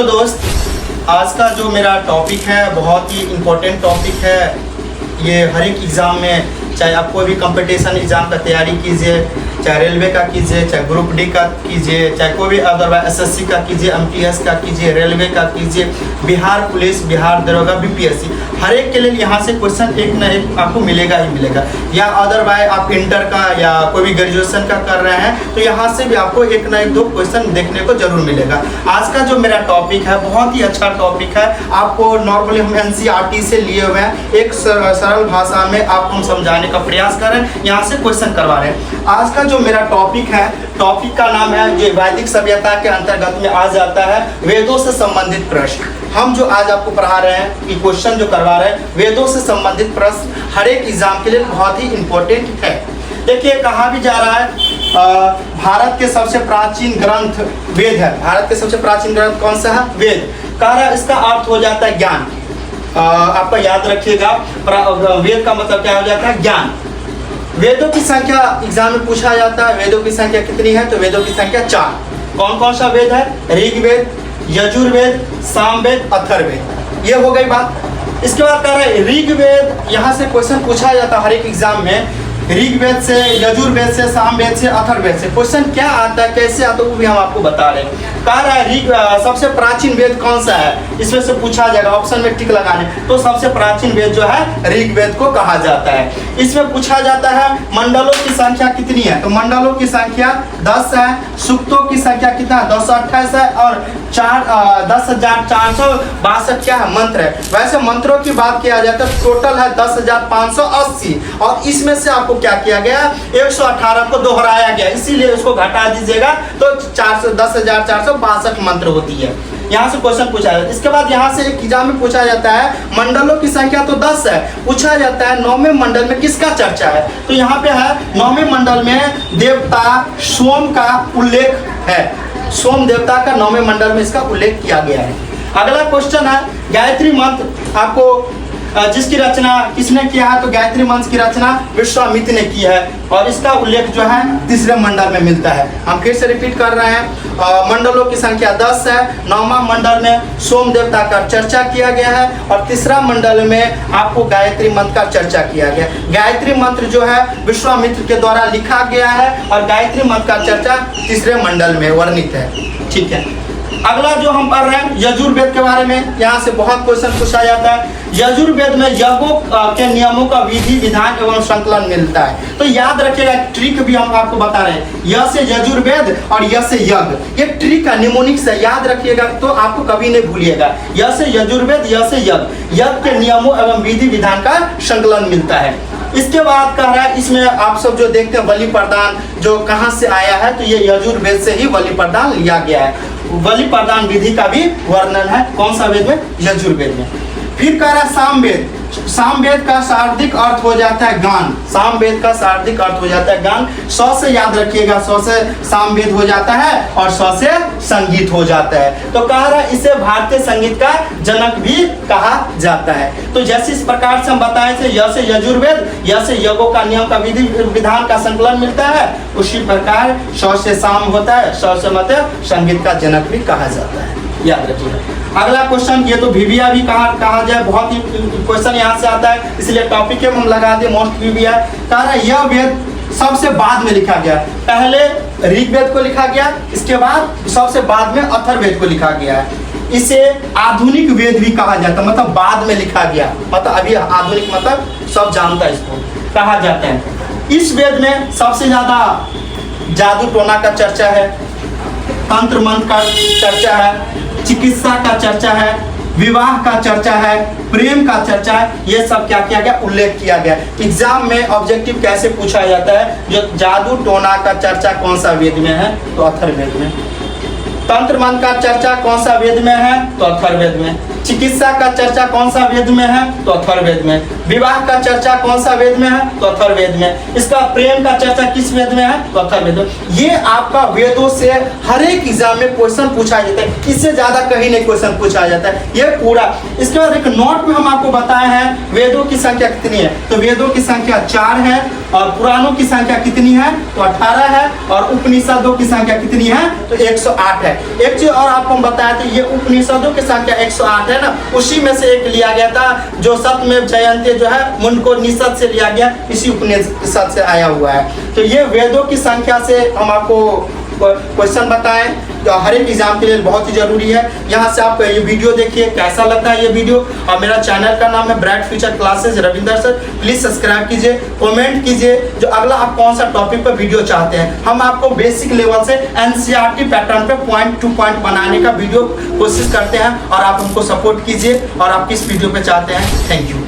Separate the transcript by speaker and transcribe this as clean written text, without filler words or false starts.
Speaker 1: Hello दोस्त, आज का जो मेरा टॉपिक है बहुत ही इम्पोर्टेंट टॉपिक है। ये हर एक एग्ज़ाम में, चाहे आप कोई भी कंपटीशन एग्ज़ाम का तैयारी कीजिए, चाहे रेलवे का कीजिए, चाहे ग्रुप डी का कीजिए, चाहे कोई भी अदरवाइज एसएससी का कीजिए, एमटीएस का कीजिए, रेलवे का कीजिए, बिहार पुलिस, बिहार दरोगा, बीपीएससी, हर एक के लिए यहाँ से क्वेश्चन एक ना एक आपको मिलेगा ही मिलेगा। या अदरवाइज आप इंटर का या कोई भी ग्रेजुएशन का कर रहे हैं तो यहाँ से भी आपको एक ना एक दो क्वेश्चन देखने को जरूर मिलेगा। आज का जो मेरा टॉपिक है बहुत ही अच्छा टॉपिक है। आपको नॉर्मली हम एनसीईआरटी से लिए हुए हैं, एक सरल भाषा में आपको हम समझाने का प्रयास कर रहे हैं, यहाँ से क्वेश्चन करवा रहे हैं। आज का जो मेरा टॉपिक है, टॉपिक का नाम है जो वैदिक सभ्यता के अंतर्गत में आ जाता है वेदों से संबंधित प्रश्न। हम जो आज आपको पढ़ा रहे हैं, ये क्वेश्चन जो करवा रहे हैं, वेदों से संबंधित प्रश्न हर एक एग्जाम के लिए बहुत ही इंपॉर्टेंट है। देखिए कहा भी जा रहा है भारत के सबसे प्राचीन ग्रंथ वेद है। भारत के सबसे प्राचीन ग्रंथ कौन सा है? वेद। कह रहा है इसका अर्थ हो जाता है ज्ञान। आपका याद रखिएगा, वेद का मतलब क्या हो जाता है? ज्ञान। वेदों की संख्या एग्जाम में पूछा जाता है, वेदों की संख्या कितनी है? तो वेदों की संख्या 4। कौन कौन सा वेद है? ऋग्वेद, यजुर्वेद, सामवेद, अथर्ववेद। ये हो गई बात। इसके बाद कह रहा है ऋग्वेद, यहाँ से क्वेश्चन पूछा जाता है हर एक एग्जाम में। ऋग्वेद से, यजुर्वेद से, सामवेद से, अथर्ववेद से क्वेश्चन क्या आता है, कैसे आता है, वो भी हम आपको बता रहे हैं। कह रहा है सबसे प्राचीन वेद कौन सा है, इसमें से पूछा जाएगा, ऑप्शन में टिक लगाने। तो सबसे प्राचीन वेद जो है ऋग्वेद को कहा जाता है। इसमें पूछा जाता है मंडलों की संख्या कितनी है, तो मंडलों की संख्या 10 है। सूक्तों की संख्या कितना है? 228 है। और 10,462 क्या है? मंत्र है। वैसे मंत्रों की बात किया जाए तो टोटल है 10,580, और इसमें से आपको क्या किया गया? 118 को दोहराया गया, इसीलिए उसको घटा दीजिएगा तो 10,462 मंत्र होती है। यहाँ से क्वेश्चन पूछा जाता है। इसके बाद यहाँ से एक एग्जाम में पूछा जाता है मंडलों की संख्या तो 10 है, पूछा जाता है 9वें मंडल में किसका चर्चा है? तो यहाँ पे है 9वें मंडल में देवता सोम का उल्लेख है। सोम देवता का 9वें मंडल में इसका उल्लेख किया गया है। अगला क्वेश्चन है गायत्री मंत्र, आपको जिसकी रचना किसने किया है? तो गायत्री मंत्र की रचना विश्वामित्र ने की है, और इसका उल्लेख जो है 3रे मंडल में मिलता है। हम फिर से रिपीट कर रहे हैं, मंडलों की संख्या 10 है। 9वां मंडल में सोम देवता का चर्चा किया गया है, और 3रा मंडल में आपको गायत्री मंत्र का चर्चा किया गया। गायत्री मंत्र जो है विश्वामित्र के द्वारा लिखा गया है, और गायत्री मंत्र का चर्चा 3रे मंडल में वर्णित है। ठीक है, अगला जो हम पढ़ रहे हैं यजुर्वेद के बारे में, यहाँ से बहुत क्वेश्चन पूछा जाता है। यजुर्वेद में यज्ञों के नियमों का विधि विधान एवं संकलन मिलता है। तो याद रखिएगा, ट्रिक भी हम आपको बता रहे हैं, य से यजुर्वेद और य से यज्ञ। ये ट्रिक है, निमोनिक से याद रखिएगा तो आपको कभी नहीं भूलिएगा। य से यजुर्वेद, य से यज्ञ, यज्ञ के नियमों एवं विधि विधान का संकलन मिलता है। इसके बाद कह रहा है इसमें आप सब जो देखते हैं बलि प्रदान जो कहाँ से आया है, तो ये यजुर्वेद से ही बलि प्रदान लिया गया है। बलि प्रदान विधि का भी वर्णन है कौन सा वेद में? यजुर्वेद में। फिर कह रहा है सामवेद। सामवेद का शाब्दिक अर्थ हो जाता है गान। सामवेद का शाब्दिक अर्थ हो जाता है गान। 100 से याद रखिएगा, 100 से सामवेद हो जाता है और 100 से संगीत हो जाता है। तो कह रहा है इसे भारतीय संगीत का जनक भी कहा जाता है। तो जैसे इस प्रकार से हम बताए थे, य से यजुर्वेद, य से यज्ञों का नियम का विधि विधान का संकलन मिलता है, उसी प्रकार 100 से साम होता है, 100 से मतलब संगीत का जनक भी कहा जाता है। याद रखिएगा। अगला क्वेश्चन, ये तो भिविया भी कहा जाए, बहुत ही क्वेश्चन यहाँ से आता है, इसलिए टॉपिक हम लगा दिए मोस्ट भिविया। कह रहा है यह वेद सबसे बाद में लिखा गया। पहले ऋग्वेद को लिखा गया, इसके बाद सबसे बाद में अथर्ववेद को लिखा गया है। इसे आधुनिक वेद भी कहा जाता है, मतलब बाद में लिखा गया, मतलब अभी आधुनिक मतलब सब जानता है, इसको कहा जाता है। इस वेद में सबसे ज्यादा जादू टोना का चर्चा है, तंत्र मंत्र का चर्चा है, चिकित्सा का चर्चा है, विवाह का चर्चा है, प्रेम का चर्चा है। ये सब क्या किया गया? उल्लेख किया गया। एग्जाम में ऑब्जेक्टिव कैसे पूछा जाता है, जो जादू टोना का चर्चा कौन सा वेद में है? तो अथर्ववेद में। तंत्र मंत्र का चर्चा कौन सा वेद में है? तो अथर्ववेद में। चिकित्सा का चर्चा कौन सा वेद में है? तो अथर्ववेद में। विवाह का चर्चा कौन सा वेद में है? तो अथर्ववेद में। इसका प्रेम का चर्चा किस वेद में है? तो अथर्ववेद में। ये आपका वेदों से हर एक एग्जाम में क्वेश्चन पूछा जाता है, इससे ज्यादा कहीं नहीं क्वेश्चन पूछा जाता है, ये पूरा। इसके बाद एक नोट में हम आपको बताए हैं वेदों की संख्या कितनी है, तो वेदों की संख्या 4 है। और पुराणों की संख्या कितनी है तो 18 है, और उपनिषदों की संख्या कितनी है तो 108 है। एक चीज और आपको हम बताया था, ये उपनिषदों की संख्या 108 है ना, उसी में से एक लिया गया था जो सत्यमेव जयते जो है मुंडको निषद से लिया गया, इसी उपनिषद से आया हुआ है। तो ये वेदों की संख्या से हम आपको क्वेश्चन बताएं जो हर एक एग्जाम के लिए बहुत ही जरूरी है। यहाँ से आप ये वीडियो देखिए, कैसा लगता है ये वीडियो। और मेरा चैनल का नाम है bright future classes Ravinder sir, please subscribe कीजिए, कमेंट कीजिए जो अगला आप कौन सा टॉपिक पर वीडियो चाहते हैं। हम आपको बेसिक लेवल से एनसीईआरटी पैटर्न पे पॉइंट टू पॉइंट बनाने का वीडियो कोशिश करते हैं, और आप हमको सपोर्ट कीजिए और आप किस वीडियो पे चाहते हैं। Thank you.